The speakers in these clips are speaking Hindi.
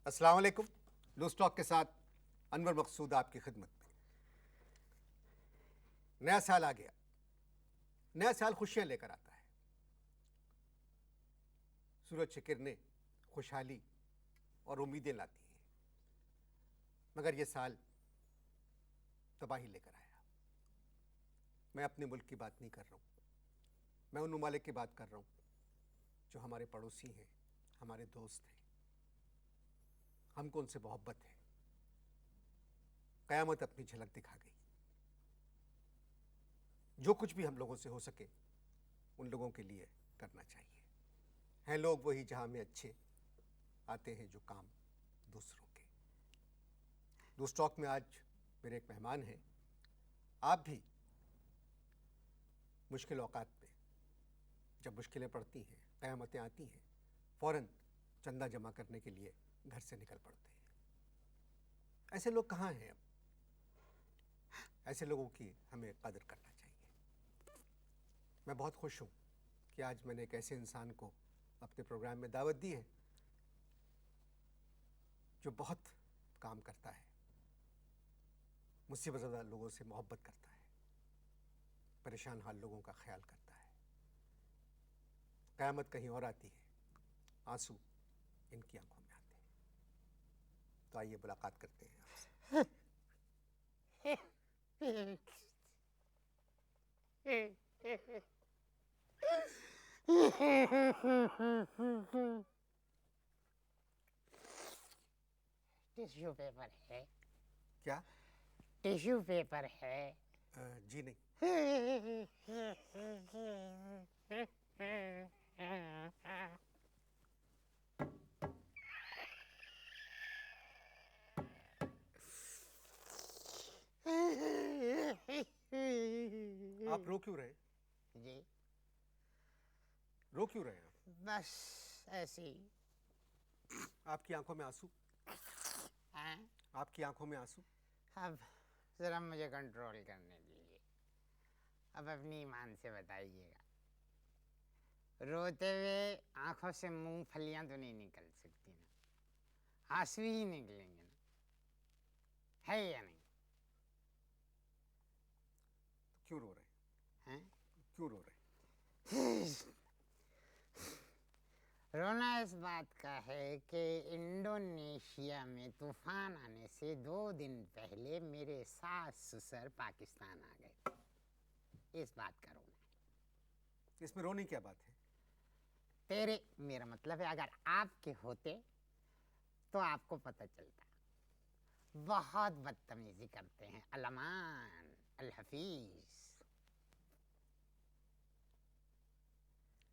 अस्सलाम वालेकुम। लूज टॉक के साथ अनवर मकसूद आपकी खिदमत में। नया साल आ गया। नया साल खुशियां लेकर आता है। सूरज की किरणें खुशहाली और उम्मीदें लाती हैं, मगर यह साल तबाही लेकर आया। मैं अपने मुल्क की बात नहीं कर रहा हूं, मैं उन ममालिक की बात कर रहा हूं जो हमारे पड़ोसी हैं, हमारे दोस्त हैं, हमको उनसे मोहब्बत है। कयामत अपनी झलक दिखा गई। जो कुछ भी हम लोगों से हो सके उन लोगों के लिए करना चाहिए। हैं लोग वही जहां में अच्छे, आते हैं जो काम दूसरों के। लूज टॉक में आज मेरे एक मेहमान हैं। आप भी मुश्किल औकात में, जब मुश्किलें पड़ती हैं, कयामतें आती हैं, फौरन चंदा जमा करने के लिए घर से निकल पड़ते हैं। ऐसे लोग कहाँ हैं अब? ऐसे लोगों की हमें कदर करना चाहिए। मैं बहुत खुश हूँ कि आज मैंने एक ऐसे इंसान को अपने प्रोग्राम में दावत दी है जो बहुत काम करता है, मुसीबत ज़दा लोगों से मोहब्बत करता है, परेशान हाल लोगों का ख्याल करता है। क़यामत कहीं और आती है, आंसू इनकी आंखों में आते हैं। तो आइए मुलाकात करते हैं आपसे। टिश्यू पेपर है? क्या? टिश्यू पेपर है? जी नहीं। आप रो क्यों रहे? जी रो क्यों रहे हैं आप? बस ऐसे ही। आपकी आंखों में आंसू? हाँ? आपकी आंखों में आंसू? अब जरा मुझे कंट्रोल करने दीजिए। अब अपनी ईमान से बताइएगा, रोते हुए आंखों से मूंगफलियां तो नहीं निकल सकती ना, आंसू ही निकलेंगे ना, है या नहीं? तो क्यों रो रहे हैं? हैं? क्यों रो रहे हैं? रोना इस बात का है कि इंडोनेशिया में तूफान आने से 2 दिन पहले मेरे सास ससुर पाकिस्तान आ गए। इस बात का रोना है। इसमें रोने की क्या बात है? तेरे मेरा मतलब है, अगर आपके होते तो आपको पता चलता। बहुत बदतमीजी करते हैं। अलमान अल हफीज।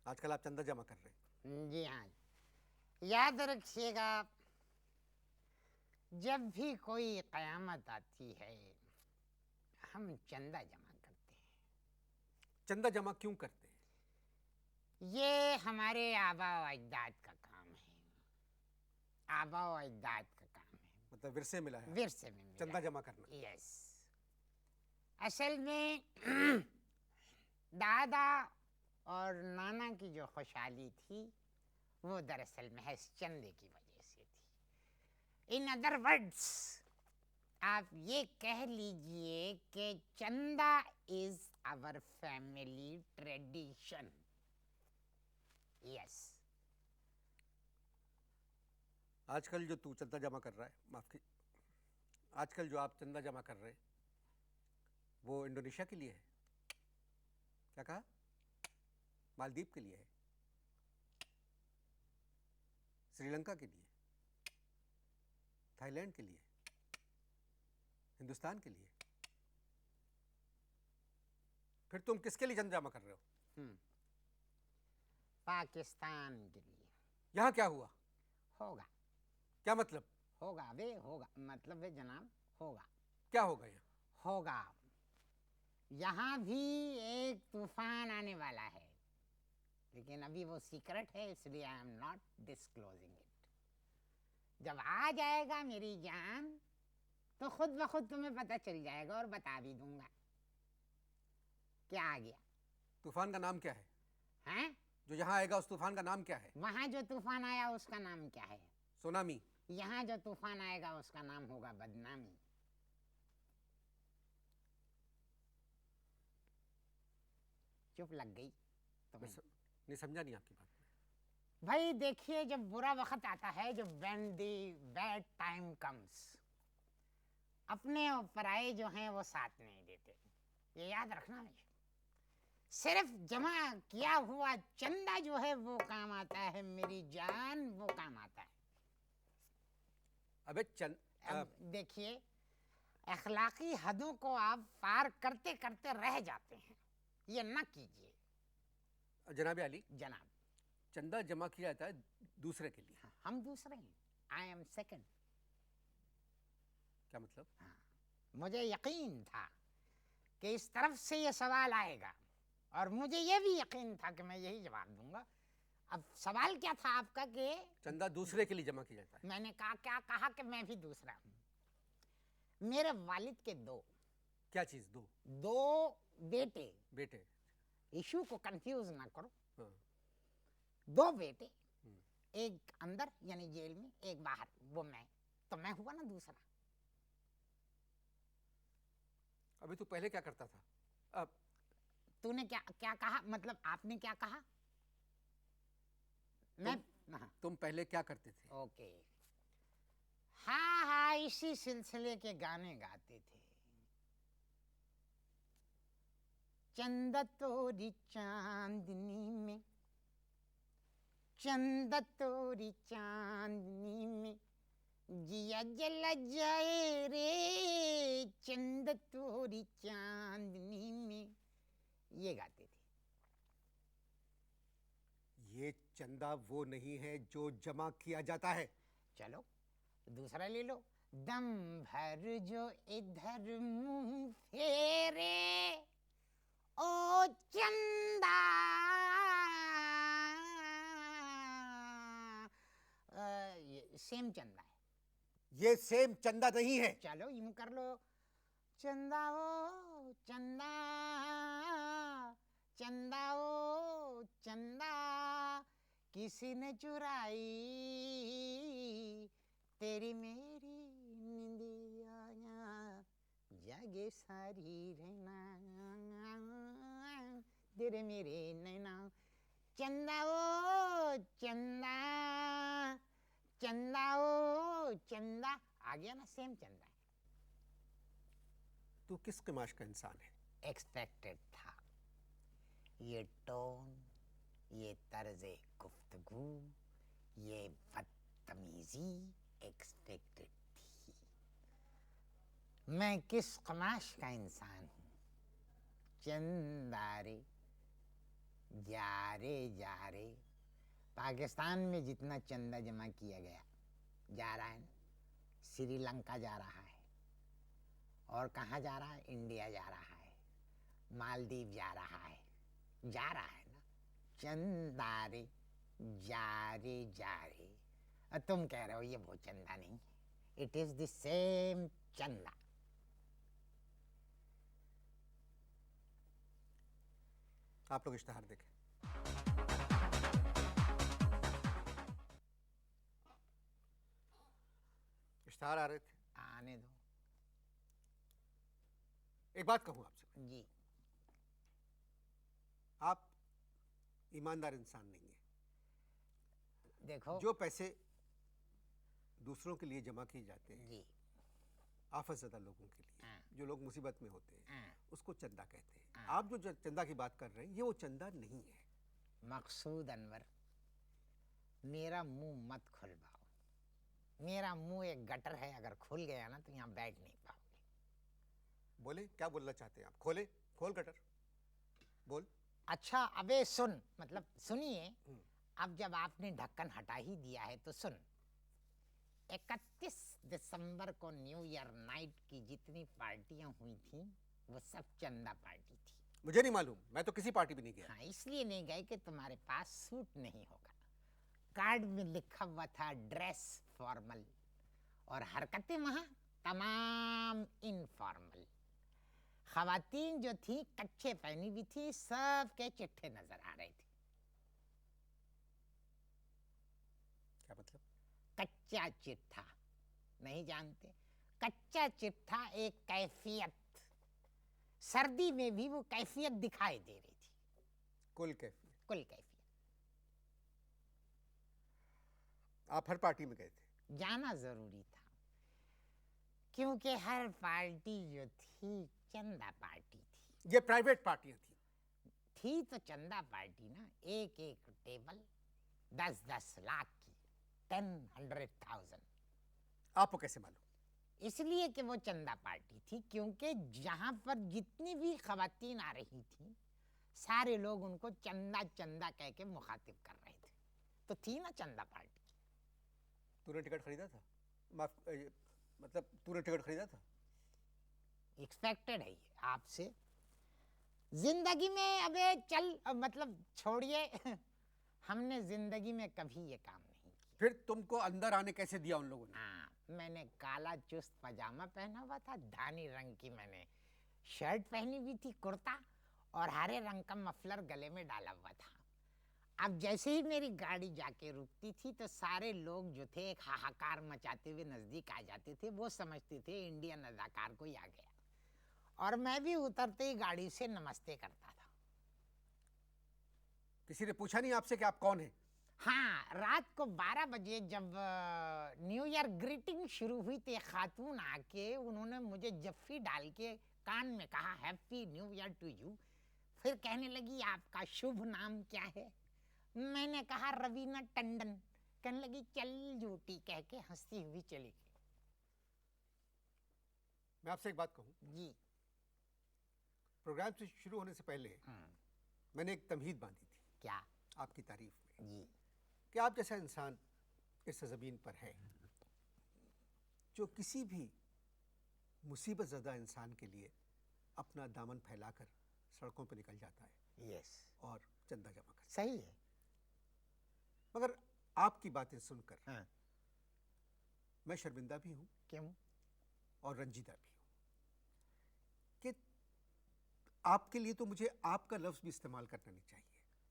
आजकल आप चंदा जमा कर रहे हैं? जी हाँ, याद रखिएगा, जब भी कोई कयामत आती है हम चंदा जमा करते हैं। चंदा जमा क्यों करते हैं? ये हमारे आबा व अजदाद का काम है। आबा व अजदाद का काम है। मतलब विरसे मिला है? विरसे में मिला चंदा है। जमा करना? यस। असल में दादा और नाना की जो खुशहाली थी वो दरअसल महज चंदे की वजह से थी। इन अदर वर्ड्स आप ये कह लीजिए कि chanda is our family tradition. Yes. आजकल जो तू चंदा जमा कर रहा है, माफ की, आजकल जो आप चंदा जमा कर रहे हैं वो इंडोनेशिया के लिए है? क्या कहा? मालदीव के लिए है? श्रीलंका के लिए? थाईलैंड के लिए? हिंदुस्तान के लिए? फिर तुम किसके लिए चंदा जमा कर रहे हो? पाकिस्तान के लिए। यहां क्या हुआ? होगा। क्या मतलब? होगा वे होगा, मतलब है जनाब, होगा। क्या होगा यहाँ? होगा। यहाँ भी एक तूफान आने वाला है, लेकिन अभी वो सीक्रेट है, इसलिए I am not disclosing it. जब आ जाएगा मेरी जान तो खुद ब खुद तुम्हें पता चल जाएगा और बता भी दूंगा क्या आ गया। तूफान का नाम क्या है? हैं? जो यहाँ आएगा उस तूफान का नाम क्या है? वहां जो तूफान आया उसका नाम क्या है? सुनामी? यहाँ जो तूफान आएगा उसका नाम होगा बदनामी। चुप लग गई तुम्हें? नहीं समझा नहीं आपकी बात। भाई देखिए, जब बुरा वक्त आता है, जब when the bad time comes, अपने और पराये जो हैं वो साथ नहीं देते, ये याद रखना है। सिर्फ जमा किया हुआ चंदा जो है वो काम आता है, मेरी जान, वो काम आता है। अबे अब देखिए, अखलाकी हदों को आप पार करते करते रह जाते हैं, ये ना कीजिए जनाब अली। जनाब, चंदा जमा किया जाता है दूसरे के लिए। हम दूसरे हैं, आई एम सेकंड। क्या मतलब? हाँ, मुझे यकीन था कि इस तरफ से ये सवाल आएगा, और मुझे ये भी यकीन था कि मैं यही जवाब दूंगा। अब सवाल क्या था आपका? कि चंदा दूसरे के लिए जमा किया जाता है। मैंने क्या कहा कि मैं भी दूसरा हूँ। मेरे वालिद के दो। क्या चीज? दो बेटे। बेटे। इशू को कंफ्यूज ना करो। हाँ। दो बेटे, एक अंदर यानी जेल में, एक बाहर, वो मैं, तो मैं हुआ ना दूसरा। अभी तू पहले क्या करता था? अब तूने क्या कहा? मतलब आपने क्या कहा? मैं तुम पहले क्या करते थे? ओके, हाँ, इसी सिलसिले के गाने गाते थे। चंदा तोरी चांदनी में, चंदा तोरी चांदनी में, जिया जला जाए रे, चंदा तोरी चांदनी में, ये गाते थे। ये चंदा वो नहीं है जो जमा किया जाता है। चलो दूसरा ले लो। दम भर जो इधर मुंह फेरे, ओ चंदा, ये सेम चंदा है। ये सेम चंदा नहीं है। चलो यूं कर लो। चंदा ओ चंदा, चंदा ओ चंदा, किसी ने चुराई तेरी मेरी निंदिया, जागे सारी रहना तेरे मेरे नैना। चंदा ओ चंदा, चंदा ओ चंदा, आ गया ना, सेम चंदा है। तू किस कमाश का इंसान है? एक्सपेक्टेड था। ये टोन, ये तर्ज़े गुफ्तगू, ये बदतमीजी एक्सपेक्टेड थी। मैं किस कमाश का इंसान हूँ? चंदारे जारे जारे, पाकिस्तान में जितना चंदा जमा किया गया जा रहा है, श्रीलंका जा रहा है, और कहाँ जा रहा है? इंडिया जा रहा है, मालदीव जा रहा है ना। चंदारे जारे जारे, और तुम कह रहे हो ये वो चंदा नहीं, इट इज द सेम चंदा। आप लोग इश्तिहार देखें। इश्तिहार आ रहे थे। आने दो। एक बात कहूं आपसे जी, आप ईमानदार इंसान नहीं है। देखो जो पैसे दूसरों के लिए जमा किए जाते हैं, जी, आफतज़दा लोगों के लिए, जो लोग मुसीबत में होते हैं, उसको चंदा कहते हैं। आप जो चंदा की बात कर रहे हैं, ये वो चंदा नहीं है। मकसूद अनवर, मेरा मुंह मत खुलवाओ। मेरा मुंह एक गटर है, अगर खुल गया ना तो यहाँ बैठ नहीं पाओगे। बोले, क्या बोलना चाहते हैं आप? खोल गटर, बोल। अच्छा, अबे सुन, मतलब सुनिए। अब जब आपने ढक्कन हटा ही दिया है तो सुन। 31 दिसंबर को न्यू ईयर नाइट की जितनी पार्टियां हुई थी, वो सब चंदा पार्टी थी। मुझे नहीं मालूम, मैं तो किसी पार्टी भी नहीं गया। हाँ, इसलिए नहीं गए कि तुम्हारे पास सूट नहीं होगा। कार्ड में लिखा हुआ था ड्रेस फॉर्मल, और हरकतें वहां तमाम इनफॉर्मल। खवातीन जो थी कच्छे पहनी हुई थी, सब के चिट्ठे नजर आ रहे थे। क्या मतलब? कच्चा चिट्ठा, नहीं जानते? कच्चा चिट्ठा एक कैफियत, सर्दी में भी वो कैफियत दिखाई दे रही थी, कुल कैफियत। कुल कैफियत। आप हर पार्टी में गए थे? जाना जरूरी था, क्योंकि हर पार्टी जो थी चंदा पार्टी थी। ये प्राइवेट पार्टियां थी तो चंदा पार्टी ना, एक एक टेबल 10-10 लाख की, 10,100,000। आपको कैसे मालूम? इसलिए कि वो चंदा पार्टी थी, क्योंकि जहां पर जितनी भी खवातीन आ रही थी सारे लोग उनको चंदा चंदा कह के मुखातिब कर रहे थे, तो थी ना चंदा पार्टी। तूने टिकट खरीदा था? मतलब तूने टिकट खरीदा था? एक्सपेक्टेड है ये आपसे। जिंदगी में अबे चल, मतलब छोड़िए हमने जिंदगी में कभी ये काम नहीं किया। फिर तुमको अंदर आने कैसे दिया उन लोगों ने? हाँ, मैंने काला चुस्त पजामा पहना हुआ था, धानी रंग की मैंने शर्ट पहनी हुई थी, कुर्ता, और हरे रंग का मफलर गले में डाला हुआ था। अब जैसे ही मेरी गाड़ी जाके रुकती थी तो सारे लोग जो थे एक हाहाकार मचाते हुए नजदीक आ जाते थे, वो समझते थे इंडियन अदाकार कोई आ गया, और मैं भी उतरते ही गाड़ी से नमस्ते करता था। किसी ने पूछा नहीं आपसे कि आप कौन हैं? हाँ, रात को 12 बजे जब न्यू ईयर ग्रीटिंग शुरू हुई तो एक खातून आके उन्होंने मुझे जफ्फी डाल के कान में कहा happy new year to you. फिर कहने लगी आपका शुभ नाम क्या है? मैंने कहा रवीना टंडन। कहने लगी चल झूठी, कह के हंसती हुई चली गई। मैं आपसे एक बात कहूं? जी। प्रोग्राम से शुरू होने से पहले मैंने एक तमहीद बांधी थी। क्या? आपकी तारीफ में जी। कि आप जैसा इंसान इस ज़मीन पर है जो किसी भी मुसीबत ज़दा इंसान के लिए अपना दामन फैलाकर सड़कों पर निकल जाता है। यस। और चंदा जमा करता है। सही है। मगर आपकी बातें सुनकर हाँ। मैं शर्मिंदा भी हूं। क्यों? और रंजीदा भी हूं कि आपके लिए तो मुझे आपका लफ्ज़ भी इस्तेमाल करना नहीं चाहिए।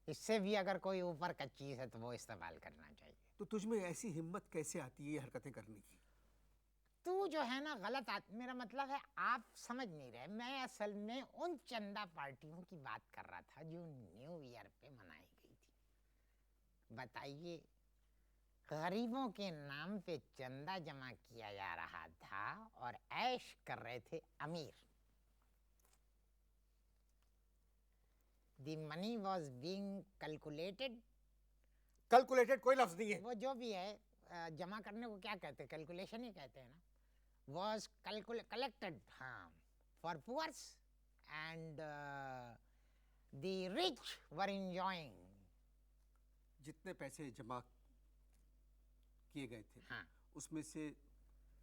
इससे भी अगर कोई ऊपर का चीज है तो वो इस्तेमाल करना चाहिए। तो तुझमें ऐसी हिम्मत कैसे आती है ये हरकतें करने की? तू जो है ना गलत मेरा मतलब है आप समझ नहीं रहे। मैं असल में उन चंदा पार्टियों की बात कर रहा था जो न्यू ईयर पे मनाई गई थी। बताइए, गरीबों के नाम पे चंदा जमा किया जा रहा था और ऐश कर रहे थे अमीर। The money was being calculated। Calculated कोई लफ्ज़ नहीं है। वो जो भी है जमा करने को क्या कहते हैं? कैलकुलेशन ही कहते हैं ना। Was collected, हाँ, for poors and the rich were enjoying। जितने पैसे जमा किए गए थे हाँ। उसमें से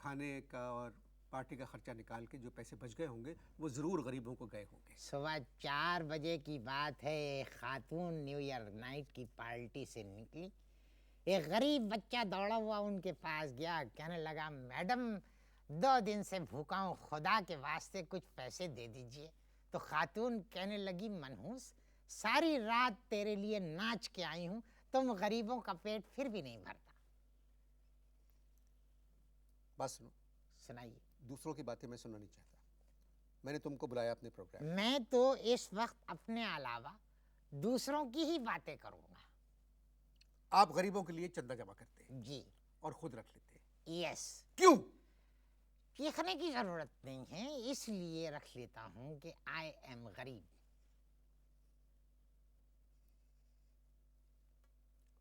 खाने का और पार्टी का खर्चा निकाल के जो पैसे बच गए होंगे वो ज़रूर गरीबों को गए होंगे। सुबह 4 बजे की बात है, एक खातून न्यू ईयर नाइट की पार्टी से निकली। एक गरीब बच्चा दौड़ा हुआ उनके पास गया, कहने लगा मैडम 2 दिन से भूखा हूँ, खुदा के वास्ते कुछ पैसे दे दीजिए। तो खातून कहने लगी मनहूस, सारी रात तेरे लिए नाच के आई हूँ, तुम गरीबों का पेट फिर भी नहीं भरता। बात सुनो। सुनाइए। दूसरों की बातें मैं सुनना नहीं चाहता। मैंने तुमको बुलाया अपने प्रोग्राम। मैं तो इस वक्त अपने अलावा दूसरों की ही बातें करूंगा। आप गरीबों के लिए चंदा जमा करते हैं? जी। और खुद रख लेते हैं? यस। क्यों? चीखने की जरूरत नहीं है, इसलिए रख लेता हूं कि आई एम गरीब।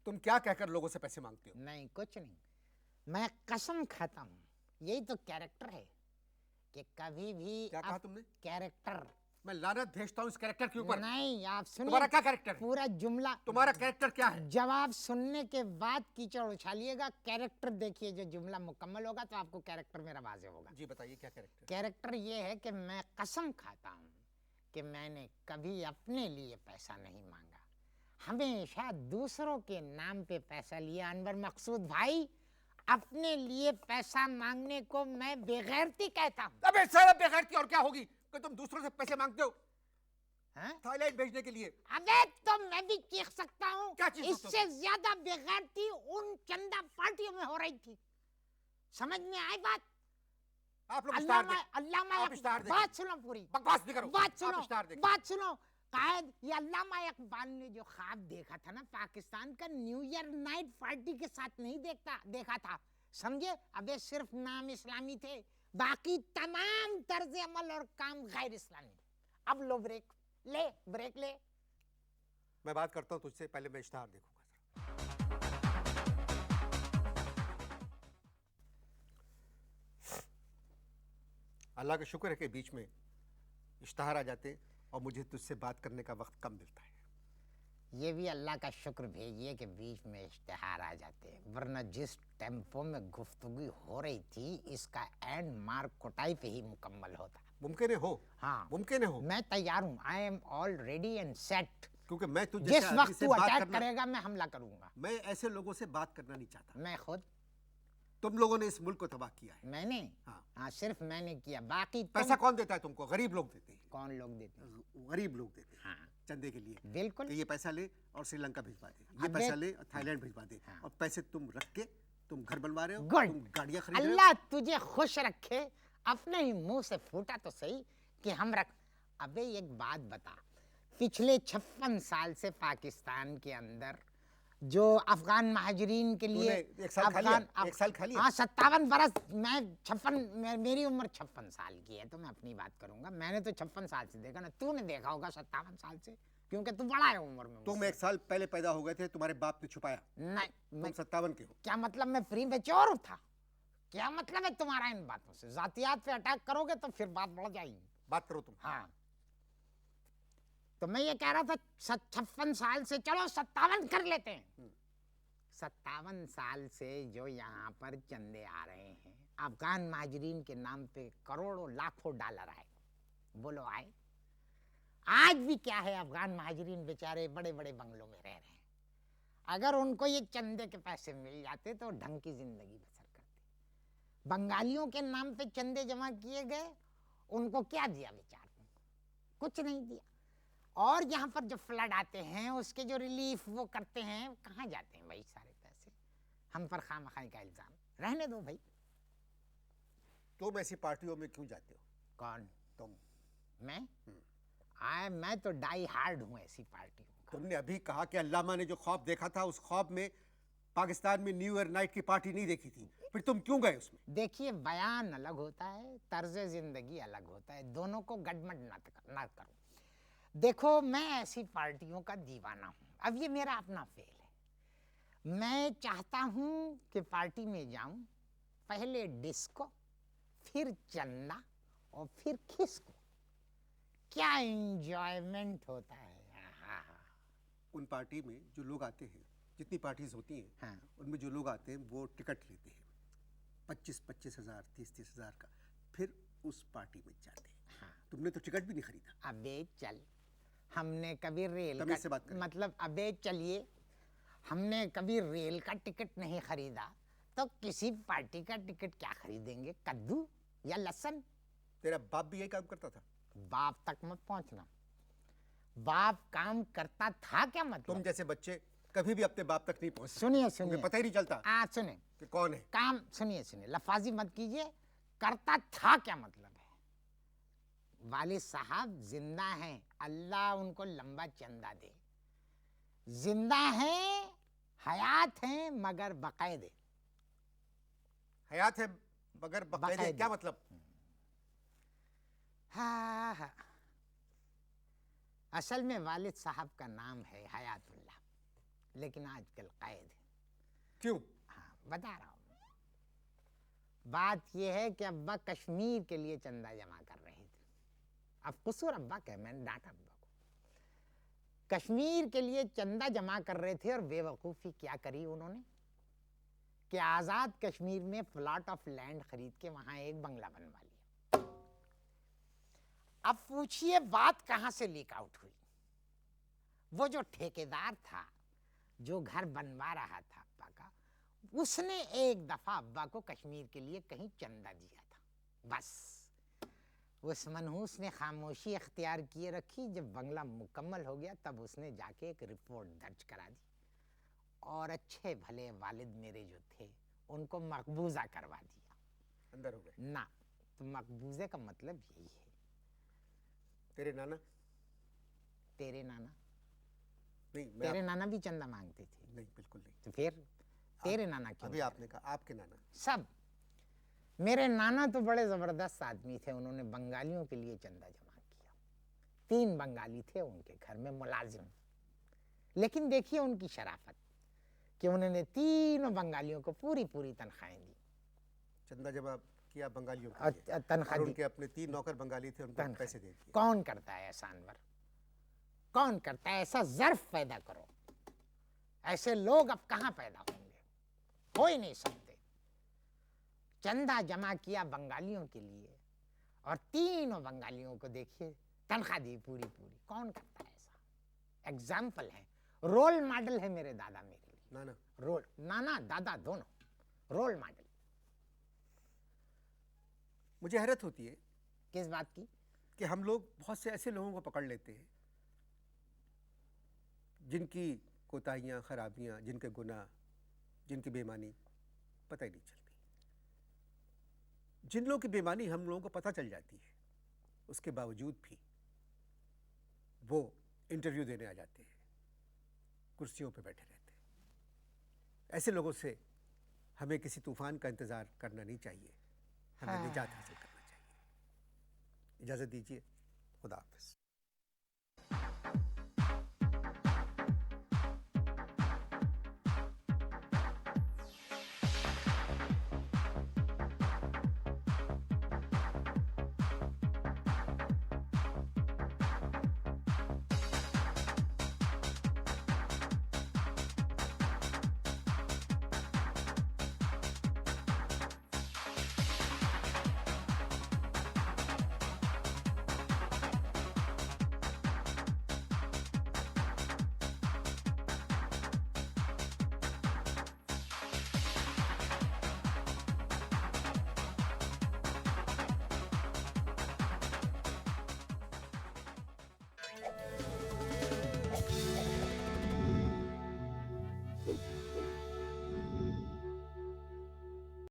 तुम क्या कहकर लोगों से पैसे मांगते हो? नहीं, कुछ नहीं, मैं कसम खाता हूं, यही तो कैरेक्टर है कि कभी भी। क्या कहा तुमने? कैरेक्टर। मैं लानत भेजता हूं इस कैरेक्टर के ऊपर। नहीं, आप सुनिए। तुम्हारा क्या कैरेक्टर है? पूरा जुमला। तुम्हारा कैरेक्टर क्या है? जवाब सुनने के बाद कीचड़ उछालिएगा, कैरेक्टर देखिए, जो जुमला मुकम्मल होगा तो आपको कैरेक्टर मेरा वाज़े होगा। जी बताइए क्या कैरेक्टर? कैरेक्टर ये है कि मैं कसम खाता हूँ कि मैंने कभी अपने लिए पैसा नहीं मांगा, हमेशा दूसरों के नाम पे पैसा लिया। अनवर मकसूद भाई, अपने लिए पैसा मांगने को मैं बेगैरती कहता हूँ। अबे साला बेगैरती और क्या होगी कि तुम दूसरों से पैसे मांगते हो? हाँ? थाईलैंड भेजने के लिए। अबे तो मैं भी चीख सकता हूँ। क्या चीख सकते हो? इससे ज्यादा बेगैरती उन चंदा पार्टियों में हो रही थी। समझ में आई बात? आप लोग इश्तिहार अल्लामा देखें। अल्लामा आप इश्तिहार देखें। बात सुनो पूरी, बकवास नहीं करो। बात आप सुनो, इश्तिहार देखें। बात सुनो। कायद ये अल्लामा इकबाल ने जो ख्वाब देखा था ना पाकिस्तान का, न्यू ईयर नाइट पार्टी के साथ नहीं देखा था, समझे? अबे सिर्फ नाम इस्लामी थे, बाकी तमाम तर्ज अमल और काम गैर इस्लामी। अब लो ब्रेक ले। मैं बात करता हूं तुझसे, पहले मैं इश्तिहार देखूंगा। अल्लाह का शुक्र है कि बीच में इश्तिहार आ जाते और मुझे तुझसे बात करने का वक्त कम मिलता है। ये भी अल्लाह का शुक्र भेजिए कि बीच में इश्तिहार आ जाते, वरना जिस टेम्पो में गुफ्तगू हो रही थी इसका एंड मार्क कोटाई पे ही मुकम्मल होता। मुमकिन है हो। हाँ, मुमकिन है हो। मैं तैयार हूँ, I am all ready and set. क्योंकि मैं तुझे जिस वक्त तू अटैक करेगा मैं हमला करूंगा। मैं ऐसे लोगों से बात करना नहीं चाहता। मैं खुद, तुम लोगों ने इस मुल्क को तबाह किया है। मैंने? हाँ, सिर्फ मैंने किया, बाकी पैसा कौन देता है तुमको? गरीब लोग देते हैं। कौन लोग देते हैं? गरीब लोग देते हैं। हाँ, चंदे के लिए। बिल्कुल। कि ये पैसा ले और श्रीलंका भिजवा दे, ये पैसा ले और थाईलैंड भिजवा दे। हाँ। और पैसे तुम रख के तुम घर बनवा रहे हो, गुड, तुम गाड़ियां खरीद रहे हो। अल्लाह तुझे खुश रखे। अपने ही मुंह से फूटा तो सही कि हम रख। अबे एक बात बता, पिछले 56 साल से पाकिस्तान के अंदर जो अफगान महाजरीन के लिए एक साल खा लिया। हाँ, 57 बरस। मेरी उम्र 56 साल की है, तो मैं अपनी बात करूंगा। मैंने तो 56 साल से देखा ना, तूने देखा होगा 57 साल से, क्योंकि तू बड़ा है उम्र में। तुम 1 साल पहले पैदा हो गए थे, तुम्हारे बाप ने छुपाया। नहीं, तुम 57 के हो। क्या मतलब मैं प्री मैच्योर था? क्या मतलब है तुम्हारा इन बातों से? जातियात पे अटैक करोगे तो फिर बात बढ़ जाएगी। बात करो तुम। हाँ, तो मैं ये कह रहा था 56 साल से, चलो 57 कर लेते हैं। 57 साल से जो यहाँ पर चंदे आ रहे हैं अफगान महाजरीन के नाम पे, करोड़ों लाखों डॉलर आए, बोलो आए? आज भी क्या है, अफगान महाजरीन बेचारे बड़े बड़े बंगलों में रह रहे हैं। अगर उनको ये चंदे के पैसे मिल जाते तो ढंग की जिंदगी बसर करते। बंगालियों के नाम पे चंदे जमा किए गए, उनको क्या दिया बेचारों? कुछ नहीं दिया। और यहाँ पर जो फ्लड आते हैं उसके जो रिलीफ वो करते हैं, कहाँ जाते हैं भाई सारे पैसे? हम पर खामखाई का इल्जाम। रहने दो भाई। तुम ऐसी पार्टियों में क्यों जाते हो? कौन? तुम। मैं तो डाई हार्ड हूँ ऐसी पार्टियों का। तुमने अभी कहा कि अल्लामा ने जो ख्वाब देखा था, उस ख्वाब में पाकिस्तान में न्यू ईयर नाइट की पार्टी नहीं देखी थी, फिर तुम क्यों गए उसमें? देखिए, बयान अलग होता है, तर्ज जिंदगी अलग होता है, दोनों को गड़बड़ ना करो। देखो, मैं ऐसी पार्टियों का दीवाना हूँ। अब ये मेरा अपना फेल है। मैं चाहता हूँ कि पार्टी में जाऊं, पहले डिस्को, फिर चंदा और फिर खिसको। क्या एंजॉयमेंट होता है। उन पार्टी में जो लोग आते हैं, जितनी पार्टीज होती हैं, हाँ, उनमें जो लोग आते हैं वो टिकट लेते हैं 25-25 हज़ार, 30-30 हज़ार का, फिर उस पार्टी में जाते हैं। हाँ। तुमने तो टिकट भी नहीं खरीदा। अबे चल, हमने कभी रेल तमीज़ का से बात करें। मतलब, अबे चलिए, हमने कभी रेल का टिकट नहीं खरीदा तो किसी पार्टी का टिकट क्या खरीदेंगे? कद्दू या लहसुन? तेरा बाप भी यही काम करता था। बाप तक मत पहुंचना। बाप काम करता था क्या मतलब? तुम जैसे बच्चे कभी भी अपने बाप तक नहीं पहुंच सकते। सुनिए तुम्हें पता ही नहीं चलता सुने कि कौन है काम। सुनिए, लफाजी मत कीजिए। करता था क्या मतलब है? वालिद साहब जिंदा हैं, अल्लाह उनको लंबा चंदा दे। जिंदा हैं, हयात हैं, मगर बकायदे। हयात है मगर बकायदे, क्या मतलब? हाँ, असल में वालिद साहब का नाम है हयातुल्लाह, लेकिन आजकल कैद है। क्यों? हाँ, बता रहा हूँ। बात यह है कि अब्बा कश्मीर के लिए चंदा जमा कर रहे थे। अब कसूर अब्बा का, मैंने डांटा अब्बा को। कश्मीर के लिए चंदा जमा कर रहे थे और बेवकूफ़ी क्या करी उन्होंने कि आज़ाद कश्मीर में प्लॉट ऑफ लैंड खरीद के वहाँ एक बंगला बनवा लिया। अब पूछिए बात कहाँ से लीक आउट हुई? वो जो ठेकेदार था जो घर बनवा रहा था अब्बा का, उसने एक दफा अब्बा को कश्मीर के लिए कहीं चंदा दिया था। बस उस मनहूस ने खामोशी अख्तियार किए रखी। जब बंगला मुकम्मल हो गया तब उसने जाके एक रिपोर्ट दर्ज करा दी और अच्छे भले वालिद मेरे जो थे उनको मकबूजा करवा दिया, अंदर हो गए। ना, तो मकबूजे का मतलब यही है। तेरे नाना? तेरे नाना? नहीं, तेरे नाना भी चंदा मांगते थे? नहीं, बिल्कुल नहीं। तो फिर तेरे नाना क्यों? अभी आपने कहा आपके नाना। सब। मेरे नाना तो बड़े जबरदस्त आदमी थे, उन्होंने बंगालियों के लिए चंदा जमा किया। 3 बंगाली थे उनके घर में मुलाजिम, लेकिन देखिए उनकी शराफत कि उन्होंने 3 बंगालियों को पूरी पूरी तनख्वाहें दी। चंदा जमा किया बंगालियों के लिए, तनख्वाह और दी। उनके अपने 3 नौकर बंगाली थे, उनको पैसे दे दिए। कौन करता है ऐसा अनवर? कौन करता है ऐसा? ज़र्फ पैदा करो। ऐसे लोग अब कहाँ पैदा होंगे? हो ही नहीं सकते। चंदा जमा किया बंगालियों के लिए और 3 बंगालियों को देखिए तनख्वाह दी पूरी पूरी। कौन करता है ऐसा? एग्जाम्पल है, रोल मॉडल है मेरे दादा मेरे लिए। नाना? रोल, नाना दादा दोनों रोल मॉडल। मुझे हैरत होती है किस बात की? कि हम लोग बहुत से ऐसे लोगों को पकड़ लेते हैं जिनकी कोताहियाँ, खराबियाँ, जिनके गुनाह, जिनकी बेईमानी पता ही नहीं चलती। जिन लोगों की बेईमानी हम लोगों को पता चल जाती है, उसके बावजूद भी वो इंटरव्यू देने आ जाते हैं, कुर्सियों पे बैठे रहते हैं। ऐसे लोगों से हमें किसी तूफान का इंतज़ार करना नहीं चाहिए, हमें निजात हासिल करना चाहिए। इजाज़त दीजिए, खुदा हाफ़िज़।